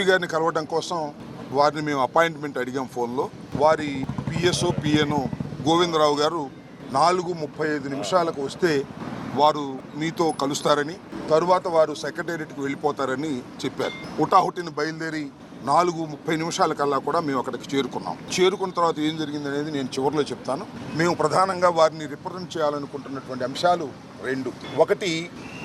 గారిని కలవడం కోసం వారిని మేము అపాయింట్మెంట్ అడిగాం ఫోన్లో. వారి పిఎస్ఓ పిఎన్ఓ గోవిందరావు గారు 4:35 వస్తే వారు మీతో కలుస్తారని, తరువాత వారు సెక్రటేరియట్కి వెళ్ళిపోతారని చెప్పారు. హుటాహుటిని బయలుదేరి 4:30 కల్లా కూడా మేము అక్కడికి చేరుకున్నాం. చేరుకున్న తర్వాత ఏం జరిగింది అనేది నేను చివరిలో చెప్తాను. మేము ప్రధానంగా వారిని రిప్రజెంట్ చేయాలనుకుంటున్నటువంటి అంశాలు 2. ఒకటి,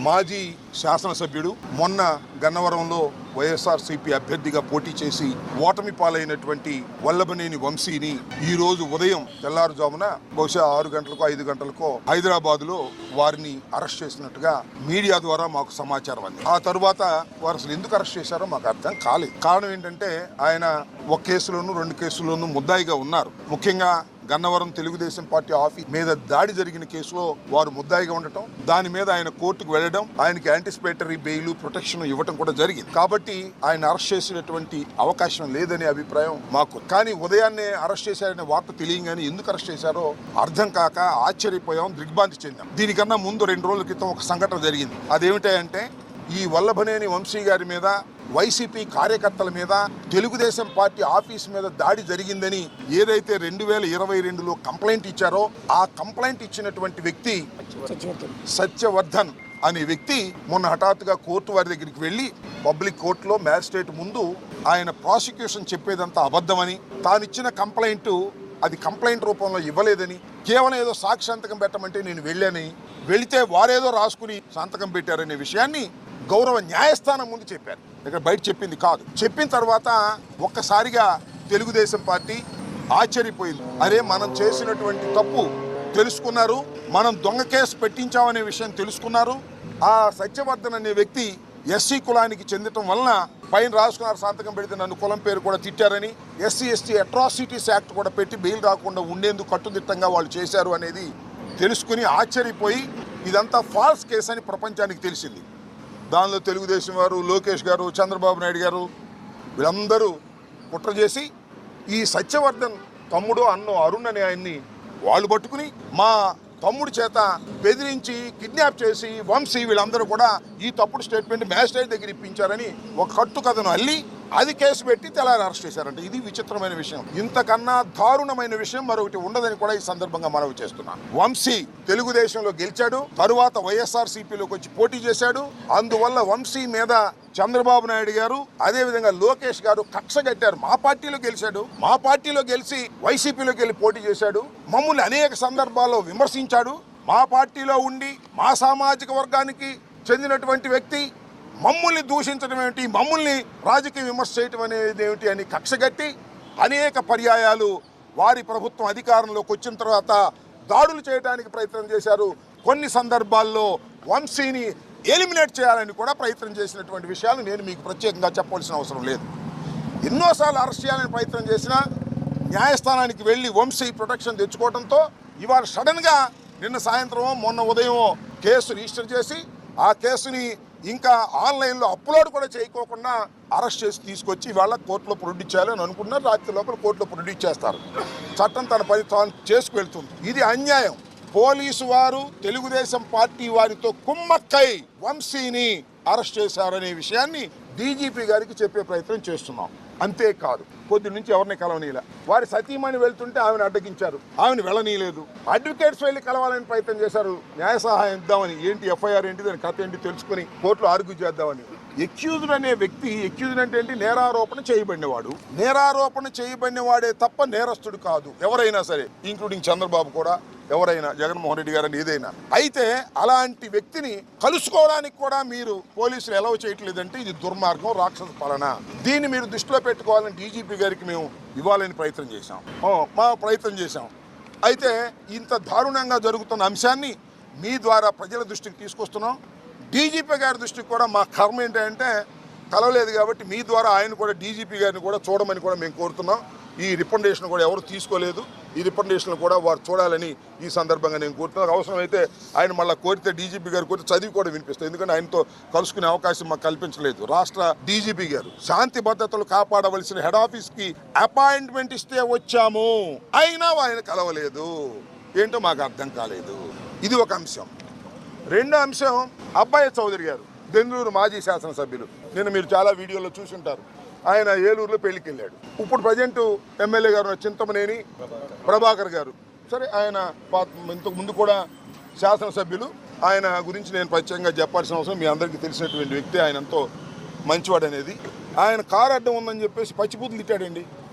మాజీ శాసనసభ్యుడు మొన్న గన్నవరంలో వైఎస్ఆర్సీపీ అభ్యర్థిగా పోటీ చేసి ఓటమి పాలైనటువంటి వల్లభనేని వంశీని ఈ రోజు ఉదయం తెల్లారుజామున బహుశా 6 గంటలకో 5 గంటలకో హైదరాబాద్లో వారిని అరెస్ట్ చేసినట్టుగా మీడియా ద్వారా మాకు సమాచారం అంది. ఆ తరువాత వారు అసలు ఎందుకు అరెస్ట్ చేశారో మాకు అర్థం కాలేదు. కారణం ఏంటంటే ఆయన ఒక కేసులోనూ 2 కేసుల్లోనూ ముద్దాయిగా ఉన్నారు. ముఖ్యంగా గన్నవరం తెలుగుదేశం పార్టీ ఆఫీస్ మీద దాడి జరిగిన కేసులో వారు ముద్దాయిగా ఉండటం, దాని మీద ఆయన కోర్టుకు వెళ్లడం, ఆయనకి యాంటిసిపేటరీ బెయిల్ ప్రొటెక్షన్ ఇవ్వడం కూడా జరిగింది. కాబట్టి ఆయన అరెస్ట్ చేసేటటువంటి అవకాశం లేదనే అభిప్రాయం మాకు. కానీ ఉదయాన్నే అరెస్ట్ చేశారనే వార్త తెలియగానే ఎందుకు అరెస్ట్ చేశారో అర్థం కాక ఆశ్చర్యపోయాం, దిగ్భ్రాంతి చెందాం. దీనికన్నా ముందు 2 రోజుల క్రితం ఒక సంఘటన జరిగింది. అదేమిటంటే ఈ వల్లభనేని వంశీ గారి మీద, వైసీపీ కార్యకర్తల మీద, తెలుగుదేశం పార్టీ ఆఫీస్ మీద దాడి జరిగిందని ఏదైతే 2022లో కంప్లైంట్ ఇచ్చారో ఆ కంప్లైంట్ ఇచ్చినటువంటి వ్యక్తి సత్యవర్ధన్ అనే వ్యక్తి మొన్న హఠాత్తుగా కోర్టు వారి దగ్గరికి వెళ్ళి పబ్లిక్ కోర్టులో మ్యాజిస్ట్రేట్ ముందు ఆయన ప్రాసిక్యూషన్ చెప్పేదంతా అబద్ధమని, తానిచ్చిన కంప్లైంట్ అది కంప్లైంట్ రూపంలో ఇవ్వలేదని, కేవలం ఏదో సాక్షి సంతకం పెట్టమంటే నేను వెళ్ళాని, వెళితే వారేదో రాసుకుని సంతకం పెట్టారనే విషయాన్ని గౌరవ న్యాయస్థానం ముందు చెప్పారు. ఇక్కడ బయట చెప్పింది కాదు. చెప్పిన తర్వాత ఒక్కసారిగా తెలుగుదేశం పార్టీ ఆశ్చర్యపోయింది. అరే, మనం చేసినటువంటి తప్పు తెలుసుకున్నారు, మనం దొంగ కేసు పెట్టించామనే విషయం తెలుసుకున్నారు. ఆ సత్యవర్ధన్ అనే వ్యక్తి ఎస్సీ కులానికి చెందటం వలన పైన రాసుకున్నారు సంతకం పెడితే నన్ను కులం పేరు కూడా తిట్టారని, SC/ST అట్రాసిటీస్ యాక్ట్ కూడా పెట్టి బెయిల్ రాకుండా ఉండేందుకు కట్టుదిట్టంగా వాళ్ళు చేశారు అనేది తెలుసుకుని ఆశ్చర్యపోయి ఇదంతా ఫాల్స్ కేసు అని ప్రపంచానికి తెలిసింది. దానిలో తెలుగుదేశం వారు, లోకేష్ గారు, చంద్రబాబు నాయుడు గారు వీళ్ళందరూ కుట్ర చేసి ఈ సత్యవర్ధన్ తమ్ముడు అన్నో అరుణ్ అనే ఆయన్ని వాళ్ళు పట్టుకుని మా తమ్ముడి చేత బెదిరించి కిడ్నాప్ చేసి వంశీ వీళ్ళందరూ కూడా ఈ తప్పుడు స్టేట్మెంట్ మ్యాజిస్ట్రేట్ దగ్గర ఇప్పించారని ఒక కట్టు కథను అల్లి అది కేసు పెట్టి తెల్లారి అరెస్ట్ చేశారంట. ఇది విచిత్రమైన విషయం. ఇంతకన్నా దారుణమైన విషయం మరొకటి ఉండదని కూడా ఈ సందర్భంగా మనవి చేస్తున్నాను. వంశీ తెలుగుదేశంలో గెలిచాడు, తరువాత వైఎస్ఆర్సీపీలోకి వచ్చి పోటీ చేశాడు. అందువల్ల వంశీ మీద చంద్రబాబు నాయుడు గారు అదేవిధంగా లోకేష్ గారు కక్ష కట్టారు. మా పార్టీలో గెలిచాడు, మా పార్టీలో గెలిచి వైసీపీలోకి వెళ్ళి పోటీ చేశాడు, మమ్మల్ని అనేక సందర్భాల్లో విమర్శించాడు. మా పార్టీలో ఉండి మా సామాజిక వర్గానికి చెందినటువంటి వ్యక్తి మమ్మల్ని దూషించడం ఏమిటి, మమ్మల్ని రాజకీయ విమర్శ చేయటం అనేది ఏమిటి అని కక్షగట్టి అనేక పర్యాయాలు వారి ప్రభుత్వం అధికారంలోకి వచ్చిన తర్వాత దాడులు చేయడానికి ప్రయత్నం చేశారు. కొన్ని సందర్భాల్లో వంశీని ఎలిమినేట్ చేయాలని కూడా ప్రయత్నం చేసినటువంటి విషయాలు నేను మీకు ప్రత్యేకంగా చెప్పవలసిన అవసరం లేదు. ఎన్నోసార్లు అరెస్ట్ చేయాలని ప్రయత్నం చేసినా న్యాయస్థానానికి వెళ్ళి వంశీ ప్రొటెక్షన్ తెచ్చుకోవడంతో ఇవాళ సడన్గా నిన్న సాయంత్రం మొన్న ఉదయం కేసు రిజిస్టర్ చేసి ఆ కేసుని ఇంకా ఆన్లైన్లో అప్లోడ్ కూడా చేయకోకుండా అరెస్ట్ చేసి తీసుకొచ్చి ఇవాళ కోర్టులో ప్రొడ్యూస్ చేయాలని అనుకుంటున్నారు. రాత్రి లోపల కోర్టులో ప్రొడ్యూస్ చేస్తారు. చట్టం తన పని తాను చేసుకువెళ్తుంది. ఇది అన్యాయం. పోలీసు వారు తెలుగుదేశం పార్టీ వారితో కుమ్మక్కై వంశీని అరెస్ట్ చేశారనే విషయాన్ని డీజీపీ గారికి చెప్పే ప్రయత్నం చేస్తున్నాం. అంతేకాదు, పొద్దు నుంచి ఎవరిని కలవనీయలే. వారి సతీమణి వెళ్తుంటే ఆమెను అడ్డగించారు, ఆమెను వెళ్ళనీయలేదు. అడ్వకేట్స్ వెళ్ళి కలవాలని ప్రయత్నం చేశారు, న్యాయ సహాయం ఇద్దామని. ఏంటి ఎఫ్ఐఆర్ ఏంటి, దాని కథ ఏంటి తెలుసుకుని కోర్టులో ఆర్గ్యూ చేద్దామని. ఎక్యూజ్డ్ అనే వ్యక్తి, ఎక్యూజ్డ్ అంటే ఏంటి, నేరారోపణ చేయబడినవాడు. నేరారోపణ చేయబడినవాడే తప్ప నేరస్తుడు కాదు ఎవరైనా సరే, ఇంక్లూడింగ్ చంద్రబాబు కూడా, ఎవరైనా జగన్మోహన్ రెడ్డి గారని ఏదైనా. అయితే అలాంటి వ్యక్తిని కలుసుకోవడానికి కూడా మీరు పోలీసులు ఎలవ్ చేయట్లేదంటే ఇది దుర్మార్గం, రాక్షస పాలన. దీన్ని మీరు దృష్టిలో పెట్టుకోవాలని డీజీపీ గారికి మేము ఇవ్వాలని ప్రయత్నం చేశాం. అయితే ఇంత దారుణంగా జరుగుతున్న అంశాన్ని మీ ద్వారా ప్రజల దృష్టికి తీసుకొస్తున్నాం. డీజీపీ గారి దృష్టికి కూడా మా కర్మ ఏంటంటే కలవలేదు కాబట్టి మీ ద్వారా ఆయన కూడా డీజీపీ గారిని కూడా చూడమని కూడా మేము కోరుతున్నాం. ఈ రికమెండేషన్ కూడా ఎవరు తీసుకోలేదు. ఈ రికమెండేషన్ కూడా వారు చూడాలని ఈ సందర్భంగా నేను కోరుతున్నాను. అవసరమైతే ఆయన మళ్ళీ కోరితే డీజీపీ గారు కోరితే చదివి కూడా వినిపిస్తాను. ఎందుకంటే ఆయనతో కలుసుకునే అవకాశం మాకు కల్పించలేదు. రాష్ట్ర డీజీపీ గారు శాంతి భద్రతలు కాపాడవలసిన హెడ్ ఆఫీస్కి అపాయింట్మెంట్ ఇస్తే వచ్చాము, అయినా ఆయన కలవలేదు. ఏంటో మాకు అర్థం కాలేదు. ఇది ఒక అంశం. రెండో అంశం, అబ్బాయి చౌదరి గారు, బెంగళూరు మాజీ శాసనసభ్యులు. నేను మీరు చాలా వీడియోలో చూసుంటారు. ఆయన ఏలూరులో పెళ్లికి వెళ్ళాడు. ఇప్పుడు ప్రజెంట్ ఎమ్మెల్యే గారు చింతమనేని ప్రభాకర్ గారు, సరే ఆయన ఇంతకు ముందు కూడా శాసనసభ్యులు. ఆయన గురించి నేను ప్రత్యేకంగా చెప్పాల్సిన అవసరం, మీ అందరికీ తెలిసినటువంటి వ్యక్తి. ఆయన ఎంతో మంచివాడు అనేది. ఆయన కారు అడ్డం ఉందని చెప్పేసి పచ్చిబూతులు తిట్టాడండి.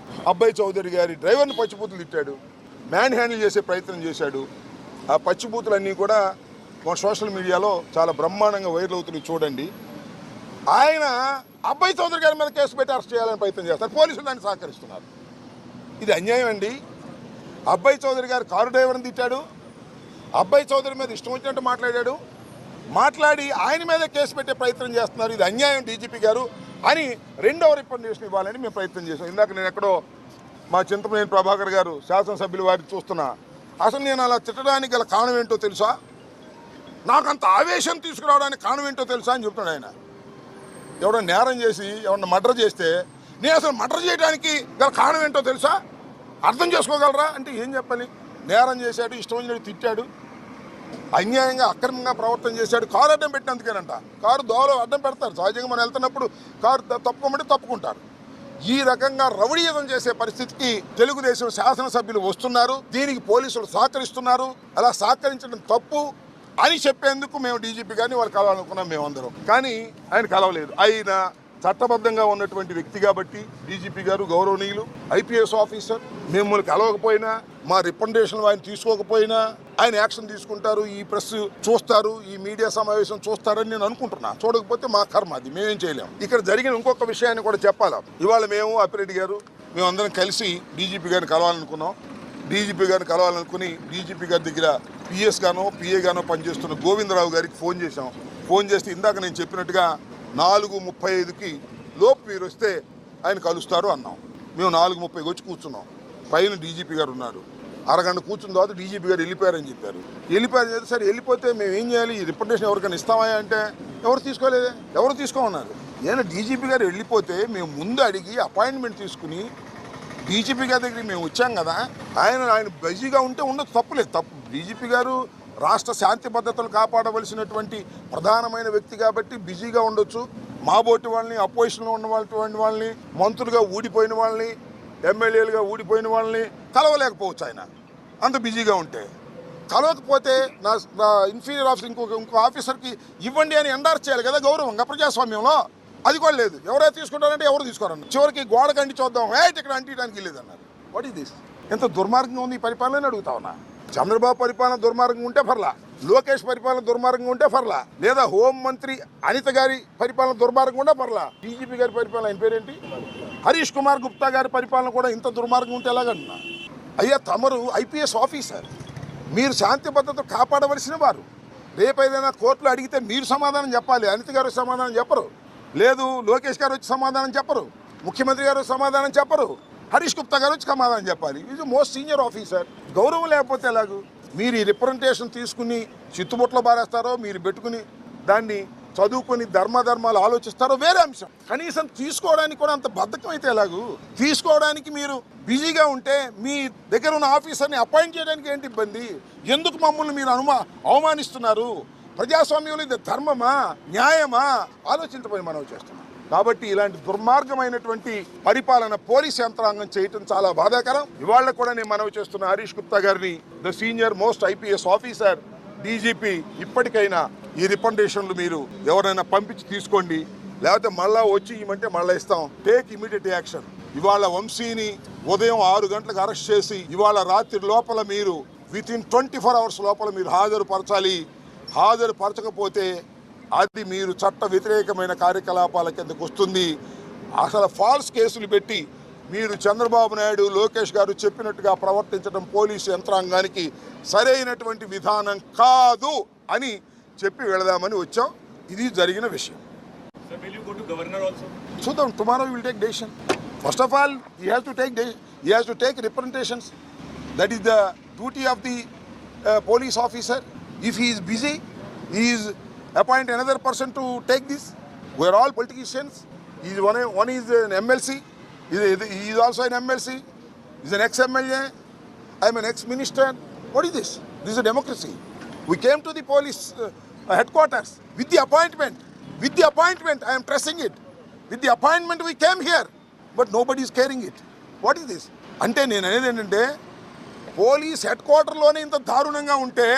అబ్బాయి చౌదరి గారి డ్రైవర్ని పచ్చిబూతులు తిట్టాడు, మ్యాన్ హ్యాండిల్ చేసే ప్రయత్నం చేశాడు. ఆ పచ్చిబూతులన్నీ కూడా మన సోషల్ మీడియాలో చాలా బ్రహ్మాండంగా వైరల్ అవుతున్నాయి, చూడండి. ఆయన అబ్బాయి చౌదరి గారి మీద కేసు పెట్టి అరెస్ట్ చేయాలని ప్రయత్నం చేస్తారు, పోలీసులు దాన్ని సహకరిస్తున్నారు. ఇది అన్యాయం అండి. అబ్బాయి చౌదరి గారు కారు డ్రైవర్ని తిట్టాడు, అబ్బాయి చౌదరి మీద ఇష్టం వచ్చినట్టు మాట్లాడి ఆయన మీద కేసు పెట్టే ప్రయత్నం చేస్తున్నారు. ఇది అన్యాయం డీజీపీ గారు అని రెండవ రికమెండేషన్ ఇవ్వాలని మేము ప్రయత్నం చేసాం. ఇందాక నేను ఎక్కడో మా చింతమనేని ప్రభాకర్ గారు శాసనసభ్యులు వారిని చూస్తున్నా. అసలు నేను అలా తిట్టడానికి గల కారణం ఏంటో తెలుసా, నాకు అంత ఆవేశం తీసుకురావడానికి కారణం ఏంటో తెలుసా అని చెప్తున్నాడు ఆయన. ఎవడన్నా నేరం చేసి ఎవరన్నా మర్డర్ చేస్తే నేను అసలు మర్డర్ చేయడానికి గల కారణం ఏంటో తెలుసా, అర్థం చేసుకోగలరా అంటే ఏం చెప్పాలి. నేరం చేశాడు, ఇష్టం వచ్చినట్టు తిట్టాడు, అన్యాయంగా అక్రమంగా ప్రవర్తన చేశాడు. కారు అడ్డం పెట్టినందుకేనంట. కారు దోవలో అడ్డం పెడతారు, సహజంగా మనం వెళ్తున్నప్పుడు కారు తప్పుకోమంటే తప్పుకుంటారు. ఈ రకంగా రౌడీయుధం చేసే పరిస్థితికి తెలుగుదేశం శాసనసభ్యులు వస్తున్నారు. దీనికి పోలీసులు సహకరిస్తున్నారు. అలా సహకరించడం తప్పు అని చెప్పేందుకు మేము డీజీపీ గారిని వాళ్ళు కలవాలనుకున్నాం మేమందరం. కానీ ఆయన కలవలేదు. ఆయన చట్టబద్ధంగా ఉన్నటువంటి వ్యక్తి కాబట్టి డీజీపీ గారు గౌరవనీయులు, ఐపీఎస్ ఆఫీసర్, మిమ్మల్ని కలవకపోయినా, మా రికమెండేషన్లు ఆయన తీసుకోకపోయినా ఆయన యాక్షన్ తీసుకుంటారు. ఈ ప్రెస్ చూస్తారు, ఈ మీడియా సమావేశం చూస్తారని నేను అనుకుంటున్నా. చూడకపోతే మా కర్మ, అది మేమేం చేయలేము. ఇక్కడ జరిగిన ఇంకొక విషయాన్ని కూడా చెప్పాలా. ఇవాళ మేము అప్పిరెడ్డి గారు మేమందరం కలిసి డీజీపీ గారిని కలవాలనుకున్నాం. డీజీపీ గారిని కలవాలనుకుని డీజీపీ గారి దగ్గర పిఎస్ గానో పిఏ గానో పనిచేస్తున్న గోవిందరావు గారికి ఫోన్ చేశాం. ఫోన్ చేస్తే ఇందాక నేను చెప్పినట్టుగా 4:35కి లోపు మీరు వస్తే ఆయన కలుస్తారు అన్నాం. మేము 4:30కి వచ్చి కూర్చున్నాం. పైన డీజీపీ గారు ఉన్నారు. అరగంట కూర్చున్న తర్వాత డీజీపీ గారు వెళ్ళిపోయారని చెప్పారు. వెళ్ళిపోయారు. సరే వెళ్ళిపోతే మేము ఏం చేయాలి, ఈ రిప్రజెంటేషన్ ఎవరికైనా ఇస్తామా అంటే ఎవరు తీసుకోలేదే, ఎవరు తీసుకోమన్నారు. నేను డీజీపీ గారు వెళ్ళిపోతే మేము ముందు అడిగి అపాయింట్మెంట్ తీసుకుని డీజీపీ గారి దగ్గరికి మేము వచ్చాం కదా. ఆయన బిజీగా ఉంటే ఉండదు, తప్పులేదు. డీజీపీ గారు రాష్ట్ర శాంతి భద్రతలు కాపాడవలసినటువంటి ప్రధానమైన వ్యక్తి కాబట్టి బిజీగా ఉండొచ్చు. మా బోటి వాళ్ళని, అపోజిషన్లో ఉన్న వాళ్ళని, మంత్రులుగా ఊడిపోయిన వాళ్ళని, ఎమ్మెల్యేలుగా ఊడిపోయిన వాళ్ళని కలవలేకపోవచ్చు ఆయన అంత బిజీగా ఉంటే. కలవకపోతే నా ఇన్ఫీరియర్ ఆఫీసర్ ఇంకో ఆఫీసర్కి ఇవ్వండి అని ఎండార్స్ చేయాలి కదా గౌరవంగా ప్రజాస్వామ్యంలో. అది కూడా లేదు. ఎవరైతే తీసుకుంటారంటే ఎవరు తీసుకోరన్నారు. చివరికి గోడ కంటి చూద్దాం, ఇక్కడ అంటించడానికి వెళ్ళేదన్నారు. What is this? ఎంత దుర్మార్గంగా ఉంది ఈ పరిపాలన అడుగుతా ఉన్నా. చంద్రబాబు పరిపాలన దుర్మార్గంగా ఉంటే పర్లా, లోకేష్ పరిపాలన దుర్మార్గంగా ఉంటే పర్లా, లేదా హోంమంత్రి అనిత గారి పరిపాలన దుర్మార్గంగా ఉంటే పర్లా, డీజీపీ గారి పరిపాలన ఆయన పేరేంటి, హరీష్ కుమార్ గుప్తా గారి పరిపాలన కూడా ఇంత దుర్మార్గం ఉంటే ఎలాగన్నా? అయ్యా, తమరు ఐపీఎస్ ఆఫీసర్, మీరు శాంతి భద్రత కాపాడవలసిన వారు. రేపు ఏదైనా కోర్టులో అడిగితే మీరు సమాధానం చెప్పాలి. అనిత గారు సమాధానం చెప్పరు, లేదు లోకేష్ గారు వచ్చి సమాధానం చెప్పరు, ముఖ్యమంత్రి గారు సమాధానం చెప్పరు, హరీష్ గుప్తా గారు వచ్చి సమాధానం చెప్పాలి. Is most senior officer. గౌరవం లేకపోతే ఎలాగూ? మీరు ఈ రిప్రజెంటేషన్ తీసుకుని చిత్తుబొట్లో బారేస్తారో, మీరు పెట్టుకుని దాన్ని చదువుకొని ధర్మాలు ఆలోచిస్తారో వేరే అంశం. కనీసం తీసుకోవడానికి కూడా అంత బద్ధకం అయితే ఎలాగూ? తీసుకోవడానికి మీరు బిజీగా ఉంటే మీ దగ్గర ఉన్న ఆఫీసర్ని అపాయింట్ చేయడానికి ఏంటి ఇబ్బంది? ఎందుకు మమ్మల్ని మీరు అవమానిస్తున్నారు? ప్రజాస్వామ్యంలో ఇది ధర్మమా, న్యాయమా? ఆలోచించబోయి మనవి చేస్తున్నాం. కాబట్టి ఇలాంటి దుర్మార్గమైనటువంటి పరిపాలన పోలీస్ యంత్రాంగం చేయటం చాలా బాధాకరం. ఇవాళ కూడా నేను మనవి చేస్తున్న హరీష్ గుప్తా గారిని, the senior most IPS officer, DGP, ఇప్పటికైనా ఈ రికమెండేషన్లు మీరు ఎవరైనా పంపించి తీసుకోండి, లేకపోతే మళ్ళా వచ్చి ఇవ్వమంటే మళ్ళీ ఇస్తాం. Take immediate action. ఇవాళ వంశీని ఉదయం 6 గంటలకు అరెస్ట్ చేసి ఇవాళ రాత్రి లోపల మీరు వితిన్ 24 hours లోపల మీరు హాజరుపరచాలి. హాజరుపరచకపోతే అది మీరు చట్ట వ్యతిరేకమైన కార్యకలాపాల కిందకు వస్తుంది. అసలు ఫాల్స్ కేసులు పెట్టి మీరు చంద్రబాబు నాయుడు, లోకేష్ గారు చెప్పినట్టుగా ప్రవర్తించడం పోలీసు యంత్రాంగానికి సరైనటువంటి విధానం కాదు అని చెప్పి వెళదామని వచ్చాం. ఇది జరిగిన విషయం. చూద్దాం, tomorrow will take decision. First of all he has to take representations. That is the duty of the police officer. If he is busy, he is appoint another person to take this. We are all politicians. One is an MLC. He is also an MLC. He is an ex-MLA. I am an ex-minister. What is this? This is a democracy. We came to the police headquarters with the appointment. I am pressing it. With the appointment we came here. But nobody is caring it. What is this? అంటే నేను అనేది ఏంటంటే police head క్వార్టర్లోనే ఇంత దారుణంగా ఉంటే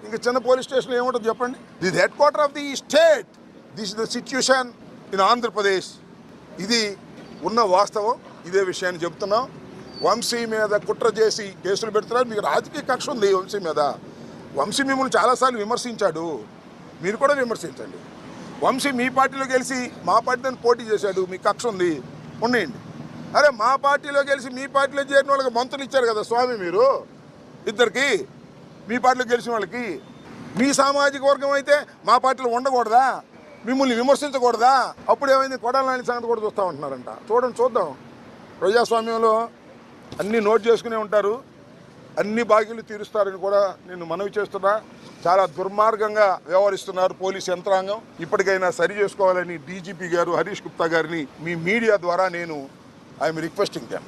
ఇంకా చిన్న police station ఏముంటుంది చెప్పండి? This head quarter of the state. This is the situation in Andhra Pradesh. ఇది ఉన్న వాస్తవం. ఇదే విషయాన్ని చెబుతున్నాం. వంశీ మీద కుట్ర చేసి కేసులు పెడుతున్నారు. మీకు రాజకీయ కక్ష ఉంది వంశీ మీద. వంశీ మిమ్మల్ని చాలాసార్లు విమర్శించాడు, మీరు కూడా విమర్శించండి. వంశీ మీ పార్టీలో గెలిచి మా పార్టీని పోటీ చేశాడు, మీకు కక్ష ఉంది, ఉండేయండి. అరే మా పార్టీలో గెలిచి మీ పార్టీలో చేరిన వాళ్ళకి మంత్రులు ఇచ్చారు కదా స్వామి మీరు ఇద్దరికి. మీ పార్టీలో గెలిచిన వాళ్ళకి మీ సామాజిక వర్గం అయితే మా పార్టీలో ఉండకూడదా? మిమ్మల్ని విమర్శించకూడదా? అప్పుడు ఏమైంది? కొడాలి నాని సంగతి కూడా చూస్తూ ఉంటున్నారంట. చూద్దాం. ప్రజాస్వామ్యంలో అన్నీ నోట్ చేసుకునే ఉంటారు, అన్ని బాకీలు తీరుస్తారని కూడా నేను మనవి చేస్తున్నా. చాలా దుర్మార్గంగా వ్యవహరిస్తున్నారు పోలీస్ యంత్రాంగం. ఇప్పటికైనా సరి చేసుకోవాలని డీజీపీ గారు హరీష్ గుప్తా గారిని మీ మీడియా ద్వారా నేను ఐఎమ్ రిక్వెస్టింగ్ దెమ్.